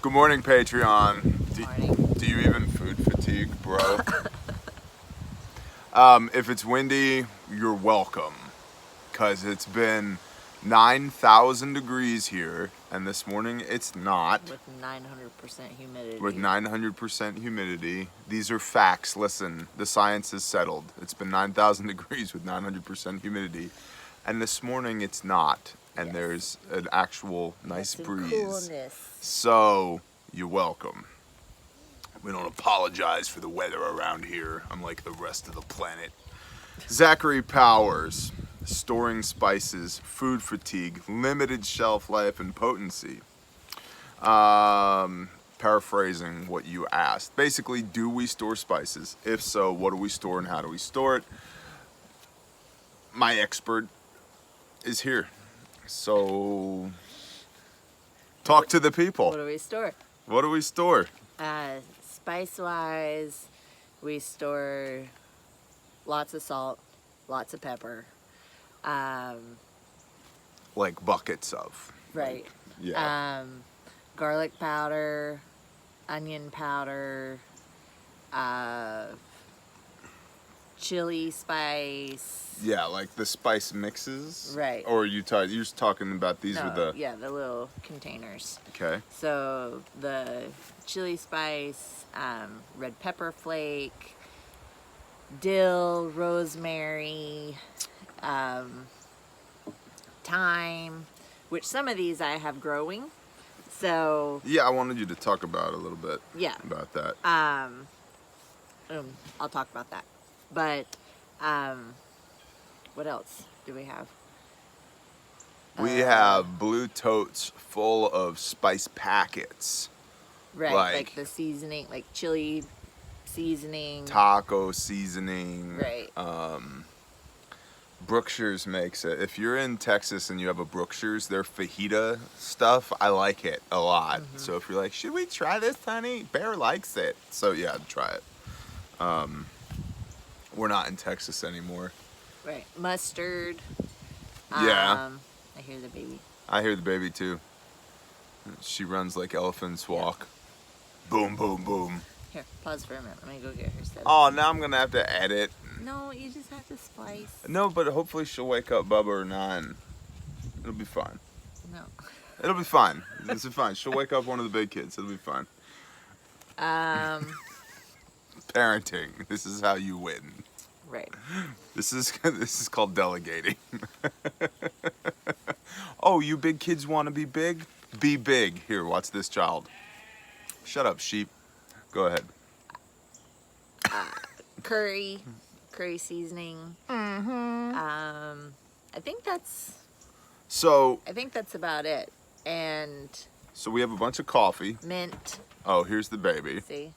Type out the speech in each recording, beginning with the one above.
Good morning, Patreon. Good morning. Do you even food fatigue, bro? If it's windy, you're welcome. Because it's been 9,000 degrees here, and this morning it's not. With 900% humidity. With 900% humidity. These are facts. Listen, the science is settled. It's been 9,000 degrees with 900% humidity. And this morning it's not. And Yes. there's an actual nice Some breeze. coolness. So, you're welcome. We don't apologize for the weather around here, unlike the rest of the planet. Zachary Powers, storing spices, food fatigue, limited shelf life and potency. Paraphrasing what you asked. Basically, do we store spices? If so, what do we store and how do we store it? My expert is here. So, talk to the people. What do we store? What do we store? Spice-wise, we store lots of salt, lots of pepper. Like buckets of. Right. Yeah. Garlic powder, onion powder, chili spice. Yeah, like the spice mixes. Right. Or you're just talking about these No, with the. yeah, the little containers. Okay. So the chili spice, red pepper flake, dill, rosemary, thyme, which some of these I have growing. So Yeah, I wanted you to talk about a little bit. Yeah. About that. I'll talk about that. But what else do we have? We have blue totes full of spice packets. Right, like- like the seasoning, like chili seasoning. Taco seasoning. Right. Brookshire's makes it. If you're in Texas and you have a Brookshire's, their fajita stuff, I like it a lot. Mm-hmm. So if you're like, should we try this, honey? Bear likes it. So yeah, try it. We're not in Texas anymore. Right. Mustard. Yeah. I hear the baby. I hear the baby too. She runs like elephants walk. Boom, boom, boom. Here, pause for a minute. Let me go get her set. Oh, now I'm gonna have to edit. No, you just have to splice. No, but hopefully she'll wake up Bubba or 9. It'll be fine. No. It'll be fine. This is fine. She'll wake up one of the big kids. It'll be fine. Parenting. This is how you win. Right. This is called delegating. Oh, you big kids want to be big? Be big. Here, watch this child. Shut up, sheep. Go ahead. Curry seasoning. Mm-hmm. I think that's about it. And So we have a bunch of coffee. mint. Oh, here's the baby. See?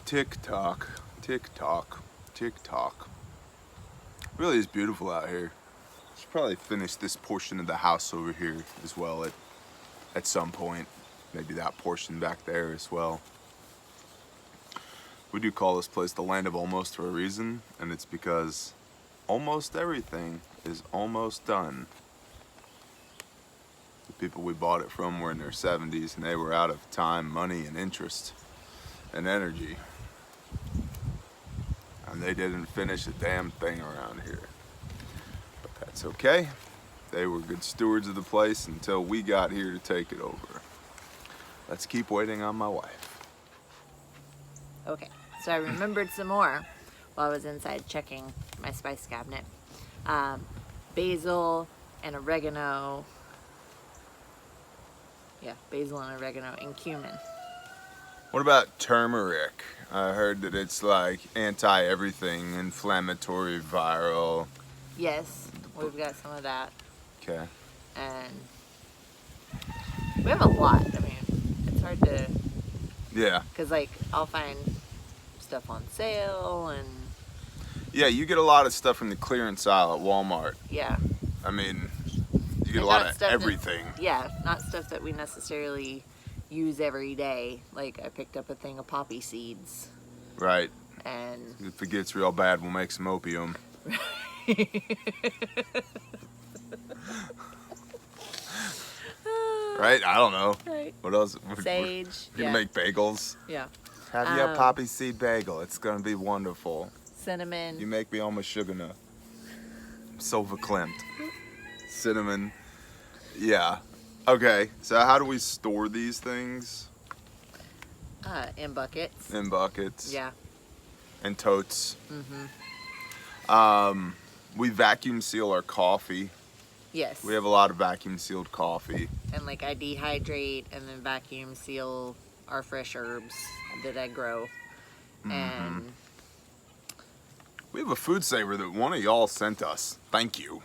Tick tock, tick tock, tick tock. Really is beautiful out here. Should probably finish this portion of the house over here as well at some point. Maybe that portion back there as well. We do call this place the land of almost for a reason, and it's because almost everything is almost done. The people we bought it from were in their 70s, and they were out of time, money, and interest, and energy. And they didn't finish a damn thing around here. But that's okay. They were good stewards of the place until we got here to take it over. Let's keep waiting on my wife. Okay. So I remembered some more while I was inside checking my spice cabinet. Basil and oregano. Yeah, basil and oregano and cumin. What about turmeric? I heard that it's like anti-everything, inflammatory, viral. Yes, we've got some of that. Okay. And we have a lot. I mean, it's hard to, Yeah. because like I'll find stuff on sale and Yeah, you get a lot of stuff from the clearance aisle at Walmart. yeah. I mean, you get And a lot not of stuff that- everything. Yeah, not stuff that we necessarily use every day. Like I picked up a thing of poppy seeds Right. and If it gets real bad, we'll make some opium. Right? I don't know. Right. What else? Sage. You can make bagels. Yeah. Have you a poppy seed bagel? It's gonna be wonderful. Cinnamon. You make me almost sugar now. So verklempt. Cinnamon. Yeah. Okay. So how do we store these things? In buckets. In buckets. Yeah. And totes. Mm-hmm. We vacuum seal our coffee. Yes. We have a lot of vacuum sealed coffee. And like I dehydrate and then vacuum seal our fresh herbs that I grow. And we have a food saver that one of y'all sent us. Thank you.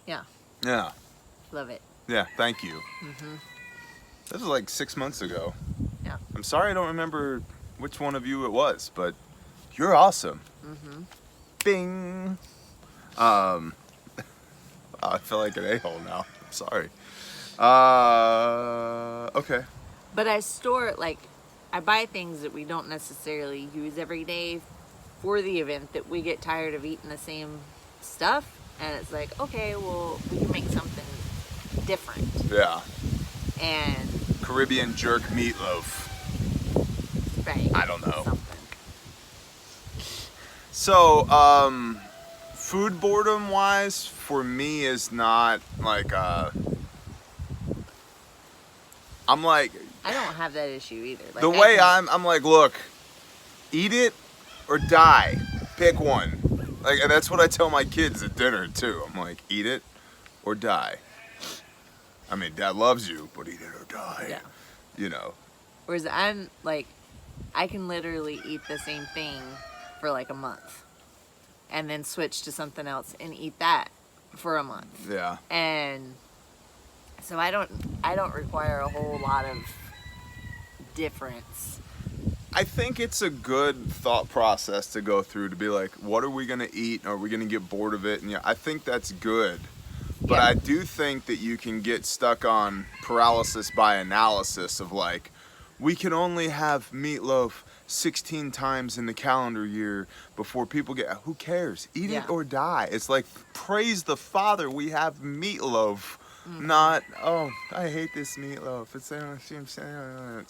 yeah, Yeah. love it. Yeah, thank you. This was like 6 months ago. Yeah. I'm sorry I don't remember which one of you it was, but you're awesome. Bing. I feel like an a-hole now. I'm sorry. Okay. But I store like I buy things that we don't necessarily use every day for the event that we get tired of eating the same stuff, and it's like, okay, well, we can make something different. Yeah. And Caribbean jerk meatloaf. right. I don't know. Something. So, food boredom wise, for me is not like, I'm like, I don't have that issue either. Like, the way I'm like, look, eat it or die. Pick one. Like, and that's what I tell my kids at dinner too. I'm like, eat it or die. I mean, Dad loves you, but eat it or die. Yeah. You know. Whereas I'm like, I can literally eat the same thing for like a month, and then switch to something else and eat that for a month. Yeah. And so I don't require a whole lot of difference. I think it's a good thought process to go through to be like, what are we going to eat? Are we going to get bored of it? And yeah, I think that's good. But Yeah. I do think that you can get stuck on paralysis by analysis of like, we can only have meatloaf 16 times in the calendar year before people get, who cares? Eat Yeah. it or die. It's like, praise the Father, we have meatloaf. Not, oh, I hate this meatloaf. It's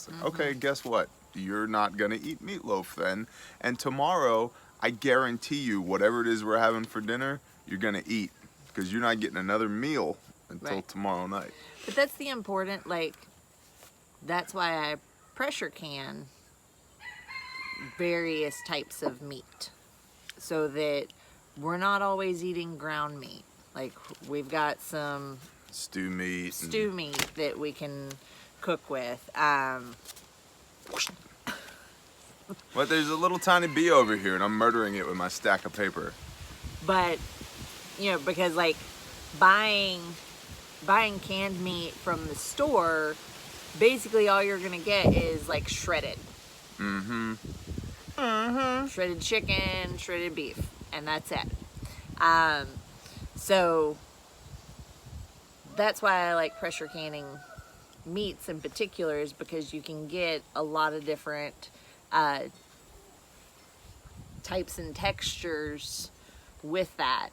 like, okay, guess what? You're not going to eat meatloaf then. And tomorrow, I guarantee you, whatever it is we're having for dinner, you're going to eat. Because you're not getting another meal until Right. tomorrow night. But that's the important, like, that's why I pressure can various types of meat. So that we're not always eating ground meat. Like, we've got some Stew meat. stew meat that we can cook with. But there's a little tiny bee over here, and I'm murdering it with my stack of paper. But, you know, because like buying canned meat from the store, basically all you're gonna get is like shredded. Shredded chicken, shredded beef, and that's it. So that's why I like pressure canning meats in particular, is because you can get a lot of different types and textures with that,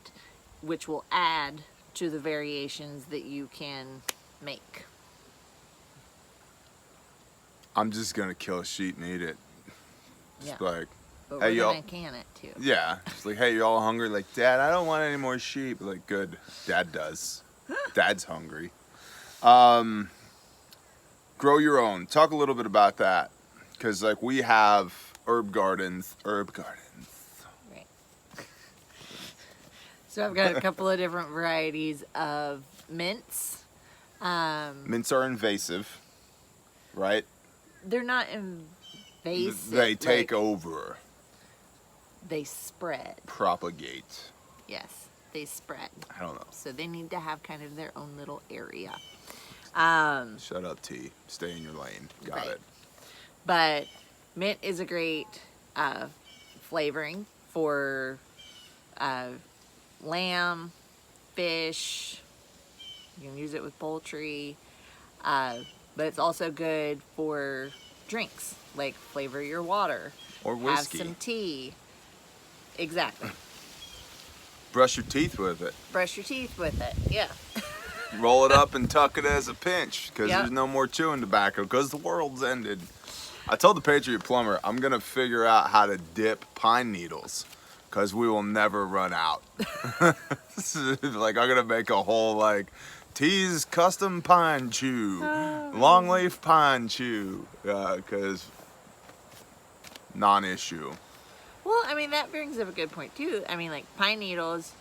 which will add to the variations that you can make. I'm just going to kill a sheep and eat it. Just Yeah. like, But hey, we're y'all. gonna can it too. Yeah. Just like, hey, you all hungry? Like, Dad, I don't want any more sheep. Like, good. Dad does. Dad's hungry. Grow your own. Talk a little bit about that. Because, like, we have herb gardens. Right. So I've got a couple of different varieties of mints. Mints are invasive, right? They're not invasive. They take like, over, they spread. propagate. Yes, they spread. I don't know. So they need to have kind of their own little area. Shut up, T. Stay in your lane. Got Right. it. But mint is a great flavoring for lamb, fish. You can use it with poultry. But it's also good for drinks, like flavor your water. Or whiskey. Have some tea. Exactly. Brush your teeth with it. Brush your teeth with it. Yeah. Roll it up and tuck it as a pinch, because Yep. there's no more chewing tobacco, because the world's ended. I told the Patriot Plumber I'm gonna figure out how to dip pine needles, because we will never run out. Like, I'm gonna make a whole, like, T's custom pine chew, longleaf pine chew, because non-issue. Well, I mean, that brings up a good point too. I mean, like pine needles,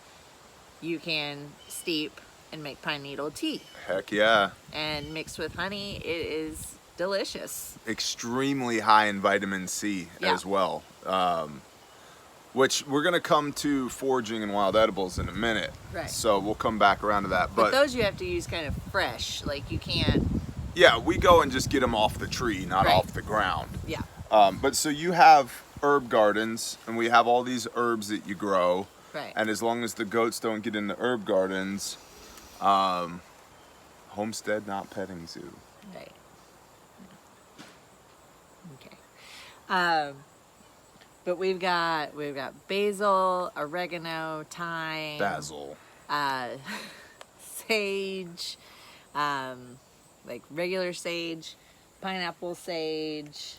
you can steep and make pine needle tea, Heck yeah. and mixed with honey, it is delicious. Extremely high in vitamin C Yeah. as well. Which we're gonna come to foraging and wild edibles in a minute. Right. So we'll come back around to that. But those you have to use kind of fresh. Like you can't. Yeah, we go and just get them off the tree, not Right. off the ground. Yeah. But so you have herb gardens, and we have all these herbs that you grow. Right. And as long as the goats don't get in the herb gardens, homestead, not petting zoo. Right. Okay. But we've got basil, oregano, thyme, Basil. sage, like regular sage, pineapple sage,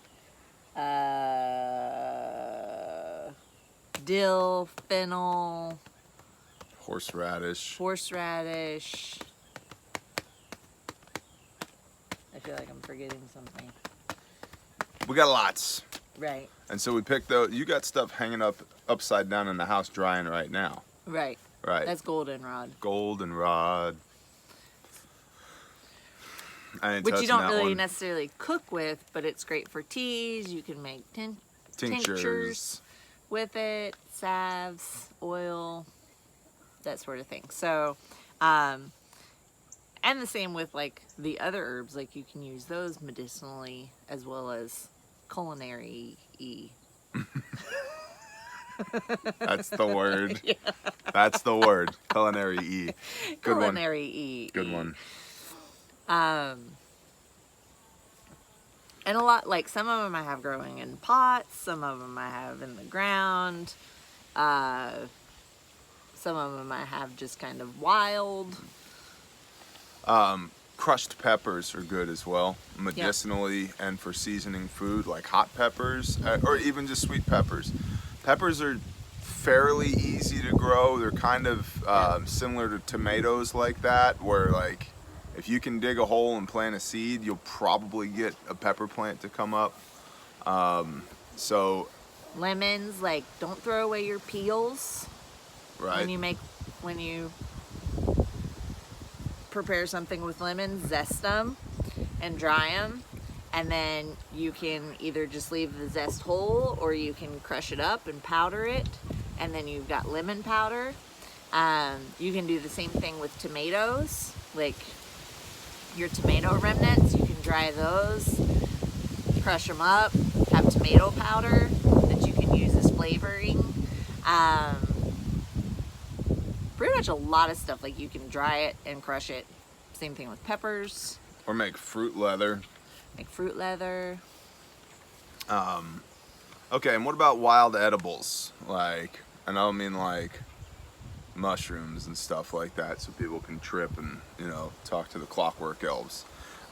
dill, fennel, Horseradish. horseradish. I feel like I'm forgetting something. We got lots. Right. And so we picked those. You got stuff hanging up upside down in the house drying right now. Right. Right. That's goldenrod. Goldenrod. I ain't Which you touching don't that really one. necessarily cook with, but it's great for teas. You can make Tinctures. tinctures with it, salves, oil, that sort of thing. So, and the same with like the other herbs, like you can use those medicinally as well as culinary-y. That's the word. Yeah. That's the word. Culinary E. Good one. Culinary-y. Good one. And a lot, like some of them I have growing in pots, some of them I have in the ground, some of them I have just kind of wild. Crushed peppers are good as well, medicinally and for seasoning food, like hot peppers or even just sweet peppers. Peppers are fairly easy to grow. They're kind of similar to tomatoes like that, where like if you can dig a hole and plant a seed, you'll probably get a pepper plant to come up. So Lemons, like don't throw away your peels right. when you prepare something with lemons, zest them and dry them, and then you can either just leave the zest whole or you can crush it up and powder it, and then you've got lemon powder. You can do the same thing with tomatoes, like your tomato remnants, you can dry those, crush them up, have tomato powder that you can use as flavoring. Pretty much a lot of stuff, like you can dry it and crush it. Same thing with peppers. Or make fruit leather. Make fruit leather. Okay, and what about wild edibles? Like, and I don't mean like mushrooms and stuff like that, so people can trip and, you know, talk to the clockwork elves.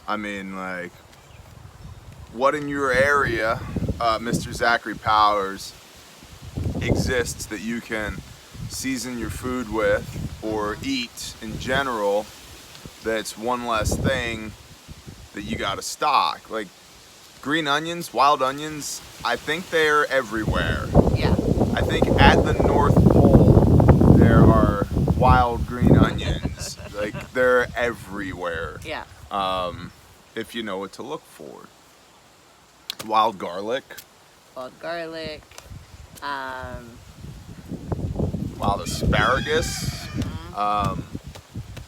I mean, like, what in your area, Mr. Zachary Powers, exists that you can season your food with or eat in general that's one less thing that you gotta stock? Like green onions, wild onions, I think they're everywhere. Yeah. I think at the North Pole there are wild green onions. Like they're everywhere. Yeah. If you know what to look for. Wild garlic. Wild garlic. Wild asparagus. I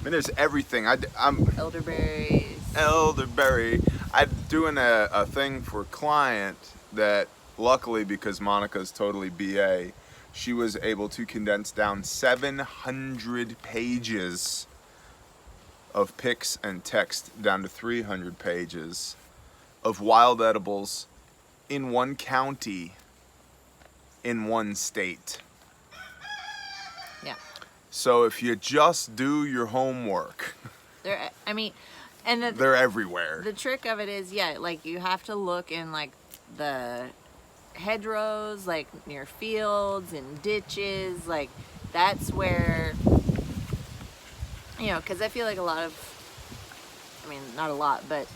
mean, there's everything. I'm Elderberries. elderberry. I'm doing a thing for a client that, luckily, because Monica's totally BA, she was able to condense down 700 pages of pics and text down to 300 pages of wild edibles in one county, in one state. Yeah. So if you just do your homework, I mean, and They're everywhere. the trick of it is, yeah, like you have to look in like the hedgerows, like near fields and ditches, like that's where, you know, because I feel like a lot of, I mean, not a lot, but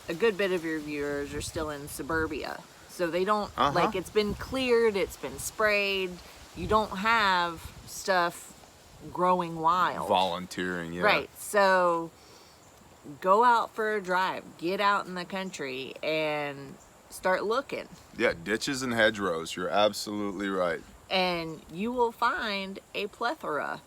a good bit of your viewers are still in suburbia. So they don't, like, it's been cleared, it's been sprayed. You don't have stuff growing wild. Volunteering, yeah. Right. So go out for a drive, get out in the country and start looking. Yeah, ditches and hedgerows. You're absolutely right. And you will find a plethora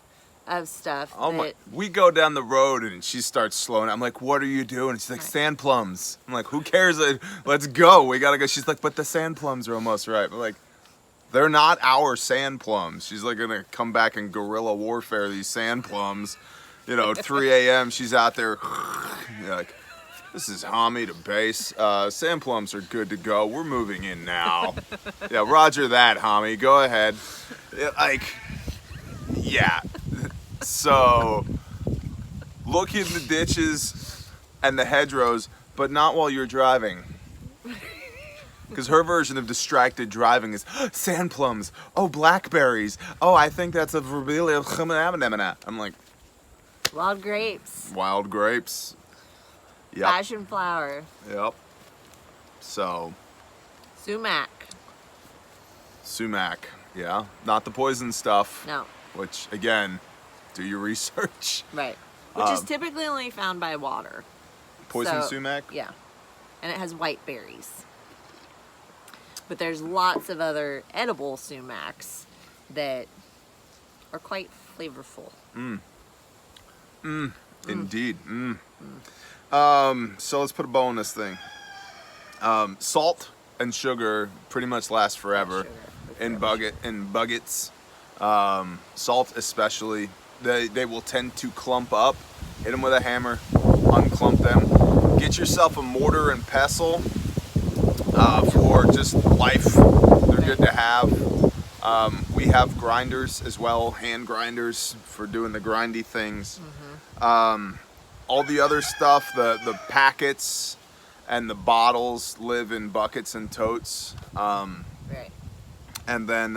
of stuff. Oh my! We go down the road and she starts slowing. I'm like, "What are you doing?" She's like, "Sand plums." I'm like, "Who cares? Let's go. We gotta go." She's like, "But the sand plums are almost ripe." I'm like, "They're not our sand plums." She's like gonna come back and guerrilla warfare these sand plums. You know, 3 a.m. She's out there. You're like, this is Hommy to base. Sand plums are good to go. We're moving in now. Yeah, roger that, Hommy. Go ahead. Yeah. So, look in the ditches and the hedgerows, but not while you're driving. Because her version of distracted driving is sand plums. Oh, blackberries. Oh, I think that's a verbelia. I'm like, Wild grapes. Wild grapes. Yep. Passion flower. Yep. So. Sumac. Sumac. Yeah. Not the poison stuff. No. Which, again, do your research. Right. Which is typically only found by water. Poison sumac? Yeah. And it has white berries. But there's lots of other edible sumacs that are quite flavorful. Indeed. So let's put a bow on this thing. Salt and sugar pretty much last forever. In buckets. Salt especially. They will tend to clump up. Hit them with a hammer. Unclump them. Get yourself a mortar and pestle for just life. They're good to have. We have grinders as well, hand grinders for doing the grindy things. All the other stuff, the packets and the bottles live in buckets and totes. Right. And then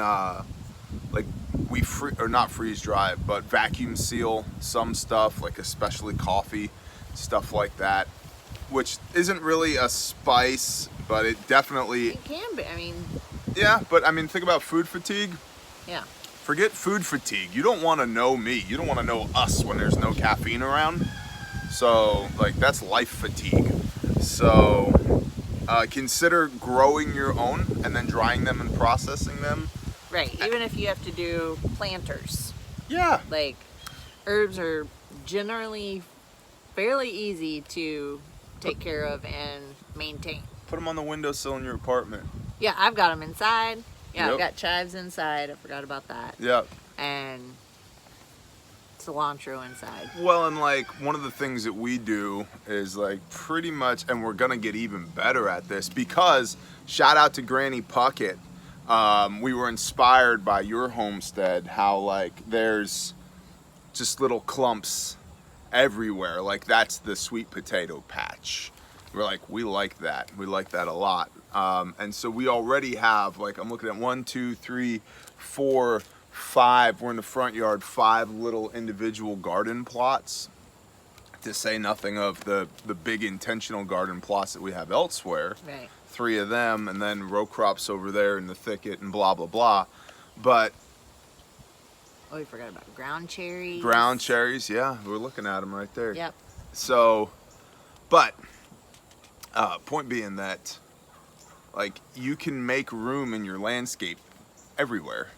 like we not freeze dry, but vacuum seal some stuff, like especially coffee, stuff like that, which isn't really a spice, but it definitely It can be. I mean, yeah, but I mean, think about food fatigue. yeah. Forget food fatigue. You don't want to know me. You don't want to know us when there's no caffeine around. So, like, that's life fatigue. So, consider growing your own and then drying them and processing them. Right. Even if you have to do planters. Yeah. Like, herbs are generally fairly easy to take care of and maintain. Put them on the windowsill in your apartment. Yeah, I've got them inside. Yeah, Yep. I've got chives inside. I forgot about that. Yeah. And cilantro inside. Well, and like one of the things that we do is like pretty much, and we're gonna get even better at this because shout out to Granny Puckett. We were inspired by your homestead, how like there's just little clumps everywhere. Like that's the sweet potato patch. We're like, we like that. We like that a lot. And so we already have, like, I'm looking at 1, 2, 3, 4, 5. We're in the front yard, 5 little individual garden plots. To say nothing of the big intentional garden plots that we have elsewhere. Right. 3 of them, and then row crops over there in the thicket and blah, blah, blah. But Oh, we forgot about ground cherries. ground cherries, yeah, we're looking at them right there. Yep. So, but point being that, like, you can make room in your landscape everywhere,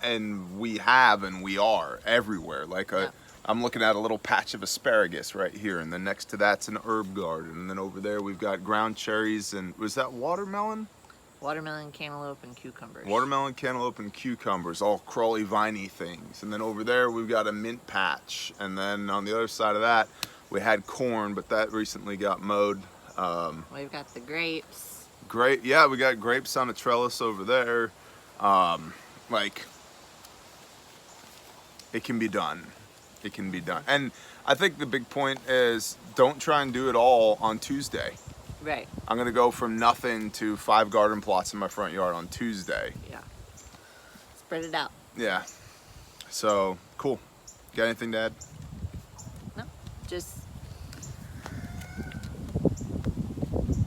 and we have, and we are everywhere. Like Yep. I'm looking at a little patch of asparagus right here, and then next to that's an herb garden, and then over there we've got ground cherries, and was that watermelon? Watermelon, cantaloupe, and cucumbers. Watermelon, cantaloupe, and cucumbers, all crawly, viney things. And then over there, we've got a mint patch. And then on the other side of that, we had corn, but that recently got mowed. We've got the grapes. Great, yeah, we got grapes on a trellis over there. Like, it can be done. It can be done. And I think the big point is don't try and do it all on Tuesday. Right. I'm gonna go from nothing to 5 garden plots in my front yard on Tuesday. Yeah. Spread it out. Yeah. So cool. Got anything to add? No. Just,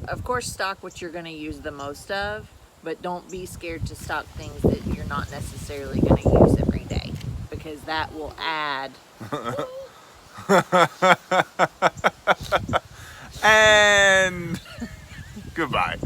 of course, stock what you're going to use the most of, but don't be scared to stock things that you're not necessarily going to use every day, because that will add. And goodbye.